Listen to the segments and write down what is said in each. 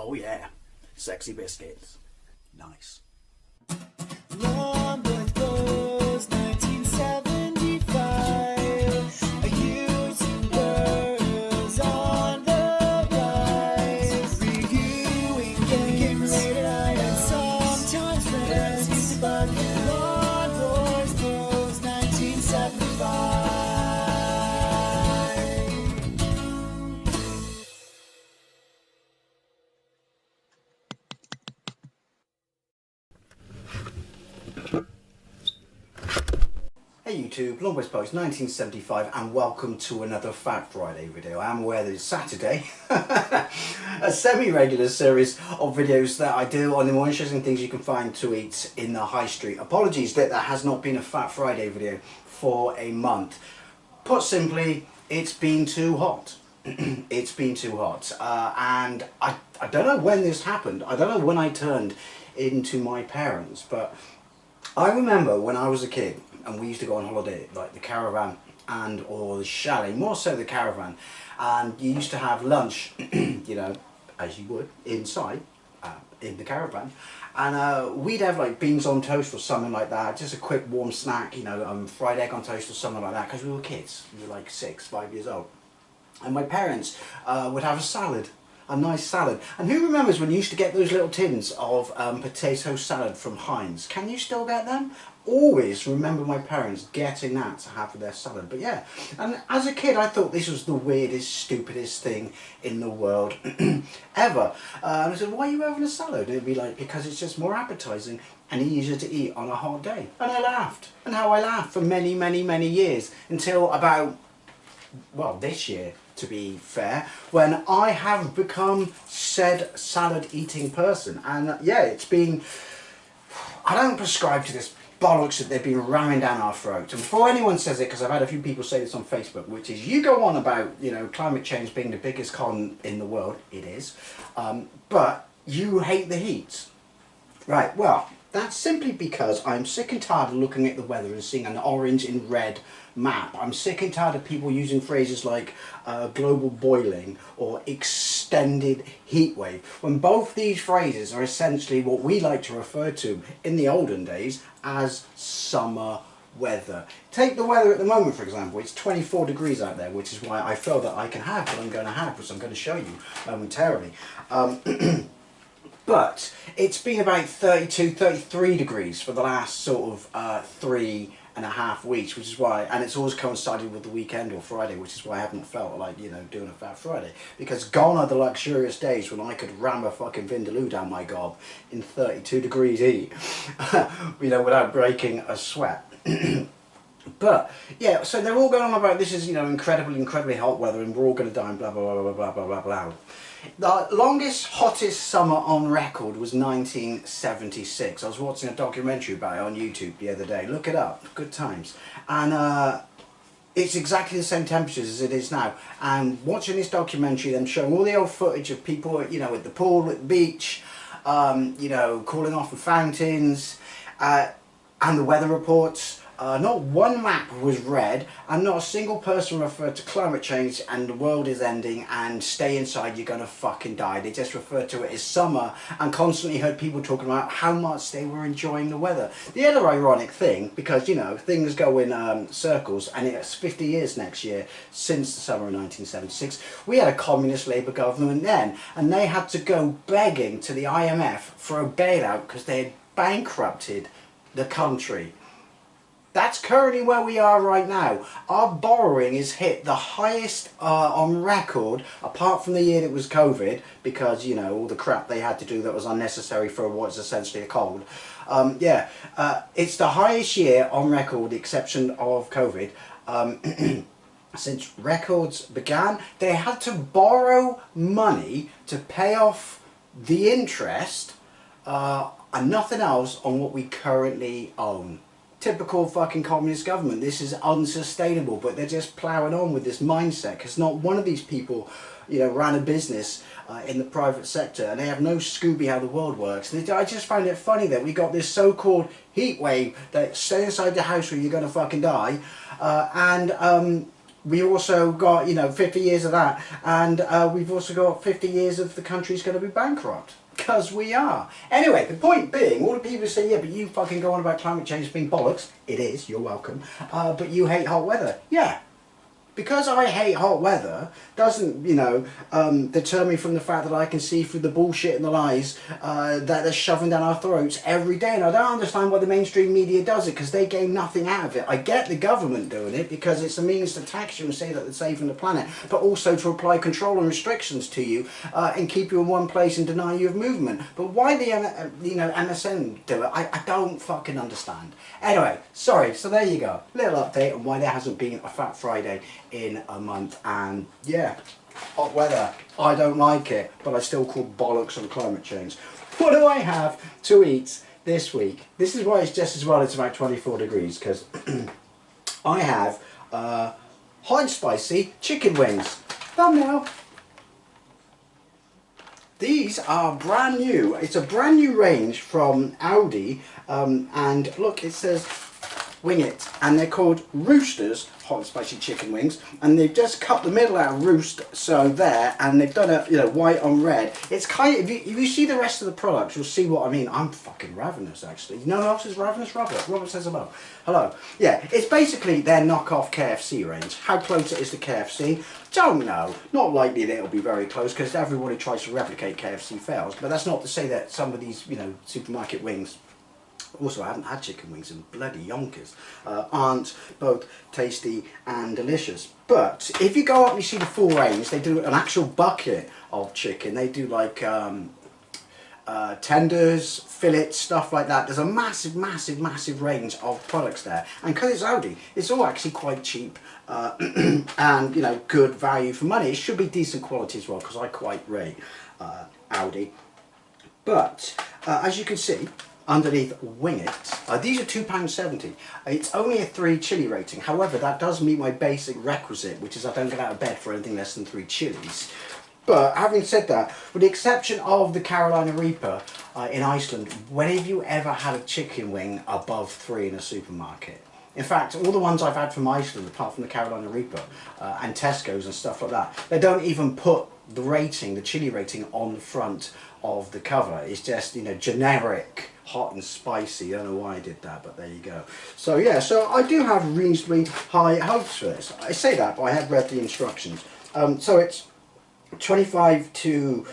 Oh yeah, sexy biscuits. Nice. Long was 1975. A YouTuber's on the rise. Reviewing games late at night and sometimes friends. But Long was 1975. Hey YouTube, Long Post 1975 and welcome to another Fat Friday video. I am aware that it's Saturday, a semi-regular series of videos that I do on the more interesting things you can find to eat in the high street. Apologies that there has not been a Fat Friday video for a month. Put simply, it's been too hot. It's been too hot and I don't know when this happened. I don't know when I turned into my parents, but I remember when I was a kid and we used to go on holiday, like the caravan and or the chalet, more so the caravan, and you used to have lunch, you know, as you would inside in the caravan, and we'd have like beans on toast or something like that, just a quick warm snack, you know, fried egg on toast or something like that, because we were kids, we were like 6, 5 years old, and my parents would have a salad. A nice salad. And who remembers when you used to get those little tins of potato salad from Heinz? Can you still get them? Always remember my parents getting that to have for their salad. But yeah, and as a kid I thought this was the weirdest, stupidest thing in the world ever. And I said, why are you having a salad? And it'd be like, because it's just more appetizing and easier to eat on a hot day. And I laughed. And how I laughed for many, many, many years until about, well, this year, to be fair, when I have become said salad eating person. And yeah, it's been, I don't prescribe to this bollocks that they've been ramming down our throats. And before anyone says it, because I've had a few people say this on Facebook, which is, you go on about, you know, climate change being the biggest con in the world. It is, but you hate the heat. Right, well, that's simply because I'm sick and tired of looking at the weather and seeing an orange and red map. I'm sick and tired of people using phrases like global boiling or extended heat wave, when both these phrases are essentially what we like to refer to in the olden days as summer weather. Take the weather at the moment, for example. It's 24 degrees out there, which is why I feel that I can have what I'm going to have, which I'm going to show you momentarily. But it's been about 32, 33 degrees for the last sort of 3.5 weeks, which is why, and it's always coincided with the weekend or Friday, which is why I haven't felt like, you know, doing a Fat Friday. Because gone are the luxurious days when I could ram a fucking Vindaloo down my gob in 32 degrees heat, you know, without breaking a sweat. But yeah, so they're all going on about this is, you know, incredibly hot weather and we're all going to die and blah blah blah blah blah blah blah. The longest, hottest summer on record was 1976. I was watching a documentary about it on YouTube the other day. Look it up, good times. And it's exactly the same temperatures as it is now. And watching this documentary, them showing all the old footage of people, you know, at the pool, at the beach, you know, cooling off the fountains, and the weather reports. Not one map was red and not a single person referred to climate change and the world is ending and stay inside, you're gonna fucking die. They just referred to it as summer and constantly heard people talking about how much they were enjoying the weather. The other ironic thing, because, you know, things go in circles, and it's 50 years next year since the summer of 1976, we had a communist Labour government then, and they had to go begging to the IMF for a bailout because they had bankrupted the country. That's currently where we are right now. Our borrowing is hit the highest on record, apart from the year that was COVID, because, you know, all the crap they had to do that was unnecessary for what's essentially a cold. It's the highest year on record, with the exception of COVID. Since records began, they had to borrow money to pay off the interest and nothing else on what we currently own. Typical fucking communist government. This is unsustainable, but they're just ploughing on with this mindset because not one of these people, you know, ran a business in the private sector, and they have no Scooby how the world works. And I just find it funny that we got this so-called heat wave that stay inside the house or you're gonna fucking die, and we also got, you know, 50 years of that, and we've also got 50 years of the country's going to be bankrupt. Because we are. Anyway, the point being, all the people say, yeah, but you fucking go on about climate change being bollocks. It is, you're welcome. But you hate hot weather. Yeah. Because I hate hot weather doesn't, you know, deter me from the fact that I can see through the bullshit and the lies that they're shoving down our throats every day. And I don't understand why the mainstream media does it, because they gain nothing out of it. I get the government doing it because it's a means to tax you and say that they're saving the planet, but also to apply control and restrictions to you and keep you in one place and deny you of movement. But why the you know, MSN do it, I don't fucking understand. Anyway, sorry, so there you go. Little update on why there hasn't been a Fat Friday in a month. And yeah, hot weather, I don't like it, but I still call bollocks on climate change. What do I have to eat this week? This is why it's just as well it's about 24 degrees, because I have hot and spicy chicken wings. Thumbnail. These are brand new. It's a brand new range from Aldi, and look, it says wing it, and they're called Roosters hot and spicy chicken wings, and they've just cut the middle out of roost, so there, and they've done it, you know, white on red. It's kind of, if you see the rest of the products, you'll see what I mean. I'm fucking ravenous, actually. You know who else is ravenous? Robert says hello. Hello. Yeah, it's basically their knockoff KFC range. How close it is to KFC, don't know. Not likely that it'll be very close, because everybody tries to replicate KFC fails, but that's not to say that some of these, you know, supermarket wings, also I haven't had chicken wings in bloody yonkers, aren't both tasty and delicious. But if you go up and you see the full range, they do an actual bucket of chicken. They do like tenders, fillets, stuff like that. There's a massive range of products there, and because it's Aldi, it's all actually quite cheap and, you know, good value for money. It should be decent quality as well, because I quite rate Aldi. But as you can see underneath wing it, these are £2.70. It's only a 3 chilli rating. However, that does meet my basic requisite, which is I don't get out of bed for anything less than 3 chillies. But having said that, with the exception of the Carolina Reaper in Iceland, when have you ever had a chicken wing above 3 in a supermarket? In fact, all the ones I've had from Iceland, apart from the Carolina Reaper and Tesco's and stuff like that, they don't even put the rating, the chili rating, on the front of the cover. It's just, you know, generic hot and spicy. I don't know why I did that, but there you go. So yeah, so I do have reasonably high hopes for this. I say that, but I have read the instructions. So it's 20 to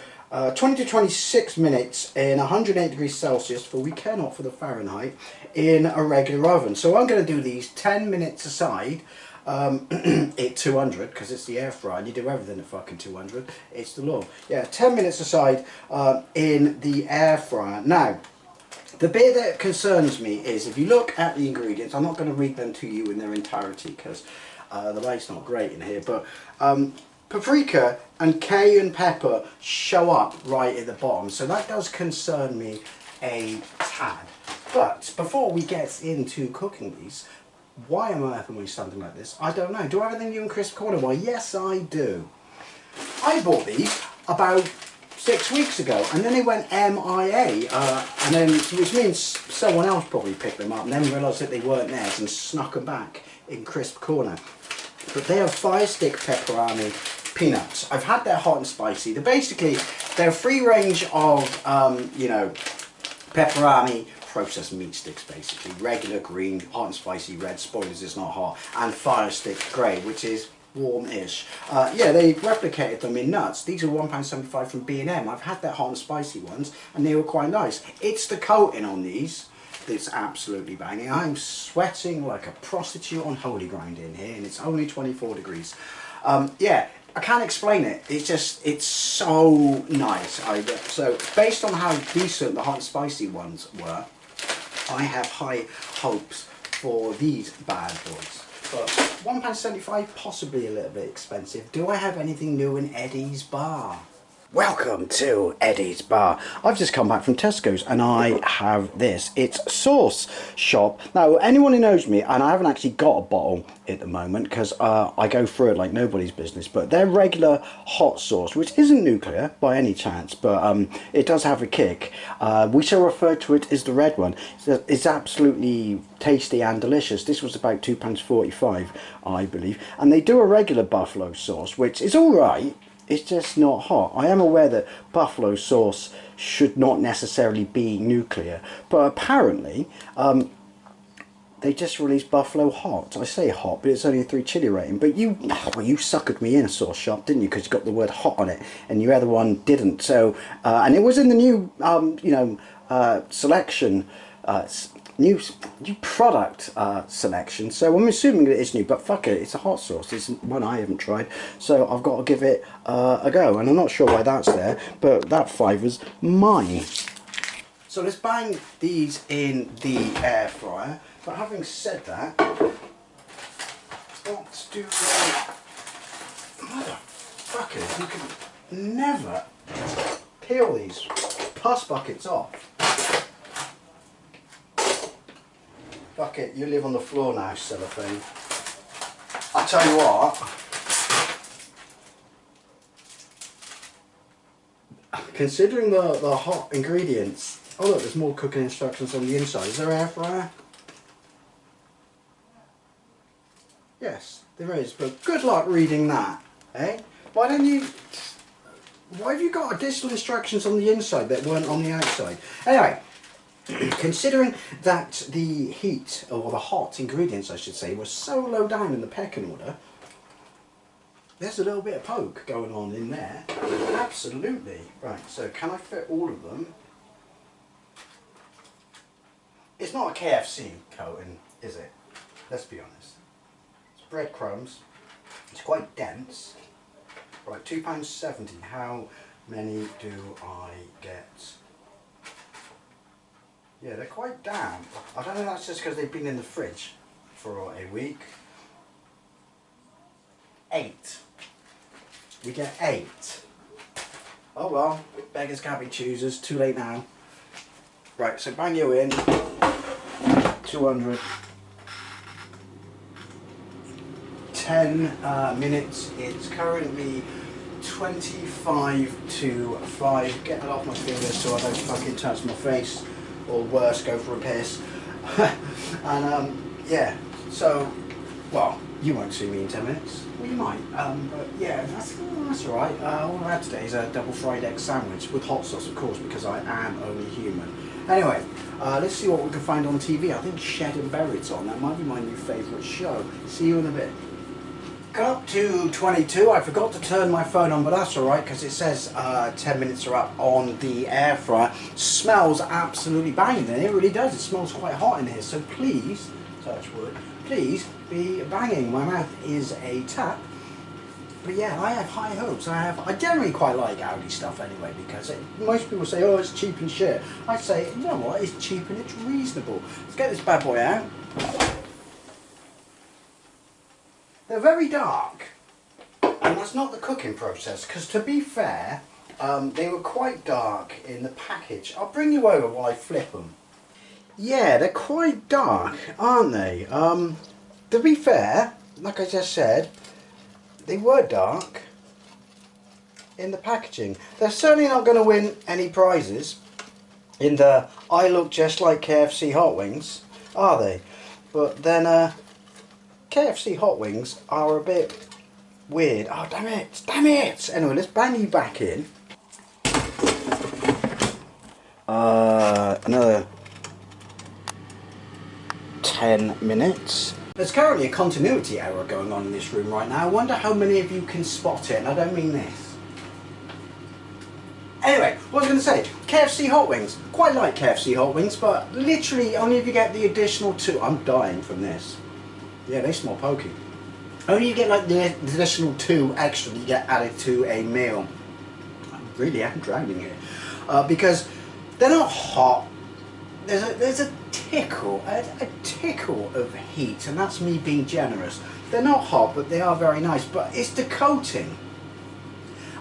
26 minutes in 108 degrees Celsius for, we care not for the Fahrenheit, in a regular oven. So I'm going to do these 10 minutes aside at 200, because it's the air fryer and you do everything at fucking 200. It's the law. Yeah, 10 minutes aside in the air fryer. Now, the bit that concerns me is, if you look at the ingredients, I'm not going to read them to you in their entirety because the light's not great in here, but paprika and cayenne pepper show up right at the bottom, so that does concern me a tad. But before we get into cooking these, why am I opening something like this? I don't know. Do I have anything new in crisp corner? Why, yes I do. I bought these about 6 weeks ago, and then they went MIA, and then, which means someone else probably picked them up and then realised that they weren't theirs and snuck them back in crisp corner. But they are Fire Stick Pepperoni peanuts. I've had their hot and spicy. They're a free range of, you know, pepperoni processed meat sticks, basically. Regular green, hot and spicy red, spoilers it's not hot, and Fire Stick grey, which is warm-ish. Yeah, they replicated them in nuts. These are £1.75 from B&M. I've had their hot and spicy ones, and they were quite nice. It's the coating on these that's absolutely banging. I'm sweating like a prostitute on holy ground in here, and it's only 24 degrees. Yeah, I can't explain it. It's just, it's so nice. So based on how decent the hot and spicy ones were, I have high hopes for these bad boys. But £1.75, possibly a little bit expensive. Do I have anything new in Eddie's bar? Welcome to Eddie's Bar. I've just come back from Tesco's and I have this. It's Sauce Shop. Now, anyone who knows me, and I haven't actually got a bottle at the moment because I go through it like nobody's business, but their regular hot sauce, which isn't nuclear by any chance, but it does have a kick. We shall refer to it as the red one. It's absolutely tasty and delicious. This was about £2.45, I believe. And they do a regular buffalo sauce, which is all right. It's just not hot. I am aware that buffalo sauce should not necessarily be nuclear, but apparently they just released buffalo hot. I say hot, but it's only a 3 chili rating. But you suckered me in a Sauce Shop, didn't you? Because you got the word hot on it, and your other one didn't. So, and it was in the new, selection. New product selection, so I'm assuming that it's new, but fuck it, it's a hot sauce. It's one I haven't tried, so I've got to give it a go, and I'm not sure why that's there, but that $5's mine. So let's bang these in the air fryer, but having said that, let's do motherfuckers, you can never peel these pus buckets off. Fuck it, you live on the floor now, cellophane. I tell you what, considering the hot ingredients, oh look, there's more cooking instructions on the inside. Is there an air fryer? Yes, there is, but good luck reading that, eh? Why have you got additional instructions on the inside that weren't on the outside? Anyway, considering that the heat, or the hot ingredients I should say, were so low down in the pecking order, there's a little bit of poke going on in there. Absolutely. Right, so can I fit all of them? It's not a KFC coating, is it? Let's be honest. It's breadcrumbs. It's quite dense. Right, £2.70. How many do I get? Yeah, they're quite damp. I don't know if that's just because they've been in the fridge for a week. 8. We get 8. Oh well, beggars can't be choosers. Too late now. Right, so bang you in. 200. 10 minutes. It's currently 25 to 5. Get that off my fingers so I don't fucking touch my face. Or worse, go for a piss. And yeah, so, well, you won't see me in 10 minutes. Well, you might, but yeah, that's alright. All I had today is a double fried egg sandwich with hot sauce, of course, because I am only human. Anyway, let's see what we can find on TV. I think Shed and Buried's on. That might be my new favourite show. See you in a bit. Got up to 22. I forgot to turn my phone on, but that's alright because it says 10 minutes are up on the air fryer. Smells absolutely banging, and it really does. It smells quite hot in here, so please, touch wood, please be banging. My mouth is a tap. But yeah, I have high hopes. I generally quite like Aldi stuff anyway, because most people say, oh, it's cheap and shit. I say, you know what, it's cheap and it's reasonable. Let's get this bad boy out. They're very dark, and that's not the cooking process, because to be fair, they were quite dark in the package. I'll bring you over while I flip them. Yeah, they're quite dark, aren't they? To be fair, like I just said, they were dark in the packaging. They're certainly not going to win any prizes in the I look just like KFC hot wings, are they? But then, KFC hot wings are a bit weird. Oh, damn it, damn it! Anyway, let's bang you back in. Another 10 minutes. There's currently a continuity error going on in this room right now. I wonder how many of you can spot it, and I don't mean this. Anyway, what was I going to say? KFC hot wings. Quite like KFC hot wings, but literally only if you get the additional 2. I'm dying from this. Yeah, they smell pokey. Only you get like the additional 2 extra that you get added to a meal. I really am drowning here. Because they're not hot. There's a tickle of heat, and that's me being generous. They're not hot, but they are very nice. But it's the coating.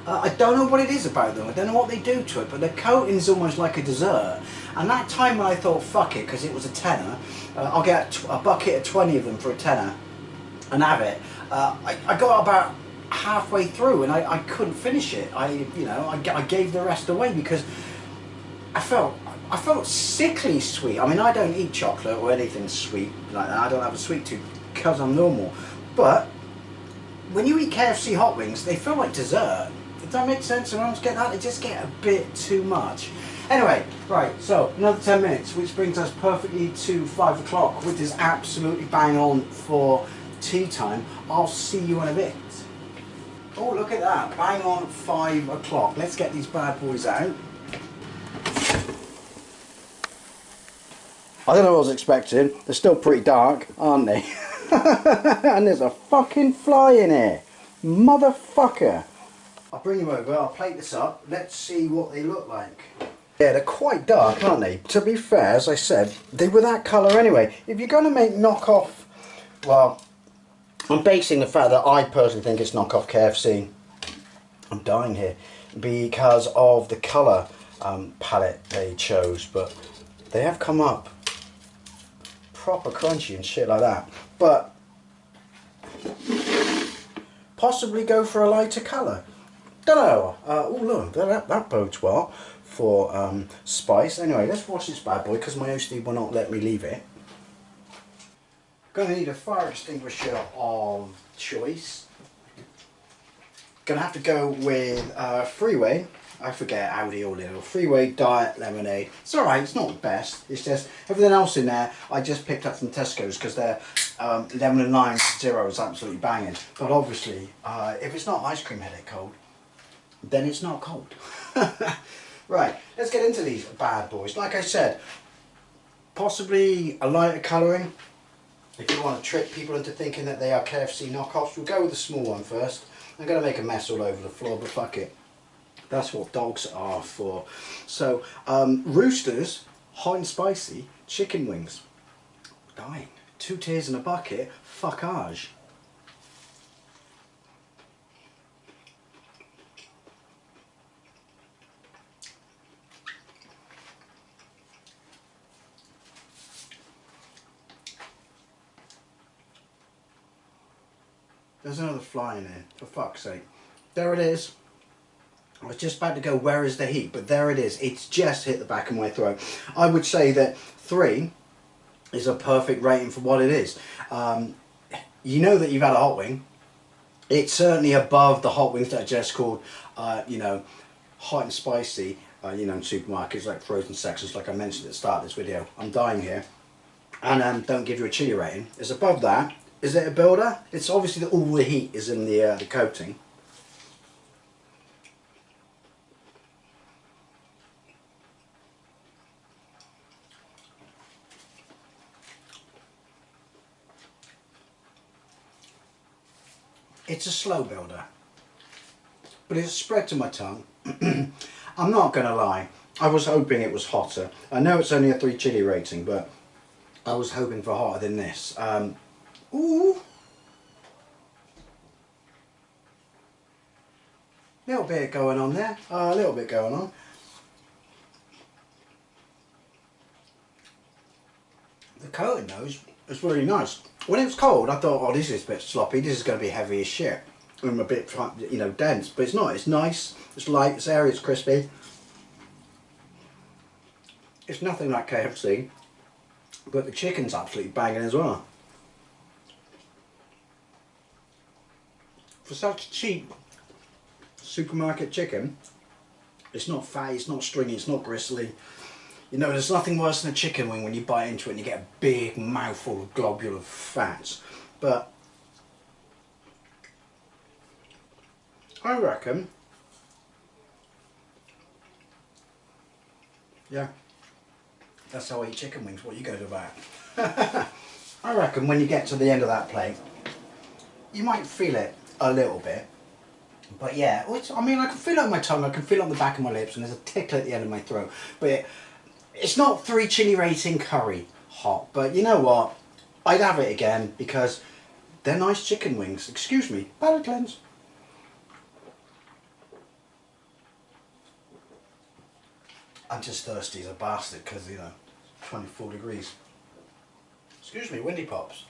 I don't know what it is about them. I don't know what they do to it, but the coating's almost like a dessert. And that time when I thought, fuck it, because it was a tenner, I'll get a bucket of 20 of them for a tenner and have it. I got about halfway through and I couldn't finish it. I gave the rest away because I felt sickly sweet. I mean, I don't eat chocolate or anything sweet like that. I don't have a sweet tooth because I'm normal. But when you eat KFC hot wings, they feel like dessert. Does that make sense? And when I get that, they just get a bit too much. Anyway, right, so another 10 minutes, which brings us perfectly to 5 o'clock, which is absolutely bang on for tea time. I'll see you in a bit. Oh, look at that, bang on 5 o'clock. Let's get these bad boys out. I don't know what I was expecting. They're still pretty dark, aren't they? And there's a fucking fly in here. Motherfucker. I'll bring you over, I'll plate this up. Let's see what they look like. Yeah, they're quite dark, aren't they? To be fair, as I said, they were that colour anyway. If you're going to make knockoff, well, I'm basing the fact that I personally think it's knockoff KFC. I'm dying here because of the colour palette they chose, but they have come up proper crunchy and shit like that. But possibly go for a lighter colour. Don't know. Oh look, that bodes well for spice. Anyway, let's watch this bad boy because my OCD will not let me leave it. Going to need a fire extinguisher of choice. Going to have to go with Freeway. I forget Aldi or Lidl. Freeway Diet Lemonade. It's alright, it's not the best. It's just everything else in there I just picked up from Tesco's because their lemon and lime zero is absolutely banging. But obviously, if it's not ice cream headache cold, then it's not cold. Right, let's get into these bad boys. Like I said, possibly a lighter colouring. If you want to trick people into thinking that they are KFC knockoffs, we'll go with the small one first. I'm going to make a mess all over the floor, but fuck it. That's what dogs are for. So, Roosters, hot and spicy, chicken wings. Dying. 2 tiers in a bucket, fuckage. There's another fly in there, for fuck's sake. There it is. I was just about to go, where is the heat? But there it is. It's just hit the back of my throat. I would say that 3 is a perfect rating for what it is. You know that you've had a hot wing. It's certainly above the hot wings that are just called, you know, hot and spicy, you know, in supermarkets like frozen sections, like I mentioned at the start of this video. I'm dying here. And don't give you a chili rating. It's above that. Is it a builder? It's obviously that all the heat is in the coating. It's a slow builder, but it's spread to my tongue. I'm not going to lie, I was hoping it was hotter. I know it's only a 3 chili rating, but I was hoping for hotter than this. Ooh, little bit going on there, a little bit going on. The coating though is really nice. When it was cold, I thought, oh, this is a bit sloppy. This is going to be heavy as shit. And a bit, you know, dense. But it's not. It's nice. It's light. It's airy. It's crispy. It's nothing like KFC. But the chicken's absolutely banging as well. For such cheap supermarket chicken, it's not fatty, it's not stringy, it's not gristly. You know, there's nothing worse than a chicken wing when you bite into it and you get a big mouthful of globular fats. But I reckon, yeah, that's how I eat chicken wings. What you go to about? I reckon when you get to the end of that plate, you might feel it a little bit. But yeah, I mean, I can feel it on my tongue, I can feel it on the back of my lips, and there's a tickle at the end of my throat. But it's not 3 chili rating curry hot, but you know what? I'd have it again because they're nice chicken wings. Excuse me, palate cleanse. I'm just thirsty as a bastard because, you know, 24 degrees. Excuse me, windy pops.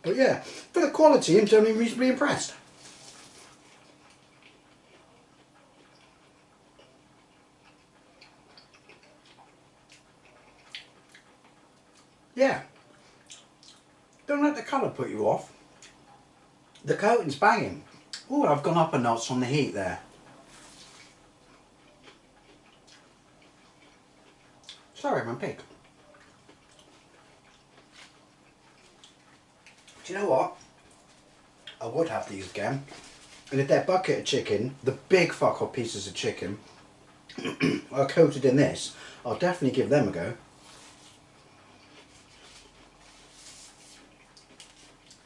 But yeah, for the quality, I'm generally reasonably impressed. Yeah. Don't let the colour put you off. The coating's banging. Oh, I've gone up a notch on the heat there. Sorry, I'm a pig. Do you know what? I would have these again. And if that bucket of chicken, the big fuck off pieces of chicken, are coated in this, I'll definitely give them a go.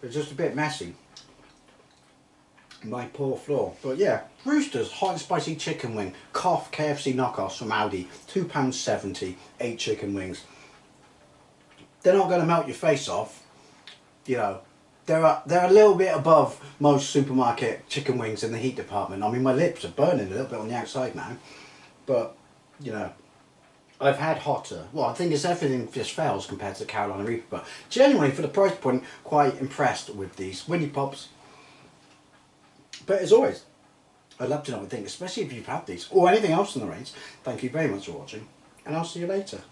It's just a bit messy. My poor floor. But yeah, Roosters hot and spicy chicken wing. Cough KFC knockoffs from Aldi. £2.70, 8 chicken wings. They're not going to melt your face off. You know, they're a little bit above most supermarket chicken wings in the heat department. I mean, my lips are burning a little bit on the outside now. But, you know, I've had hotter. Well, I think it's everything just fails compared to the Carolina Reaper. But genuinely, for the price point, quite impressed with these Windy Pops. But as always, I'd love to know what you think, especially if you've had these or anything else in the range. Thank you very much for watching, and I'll see you later.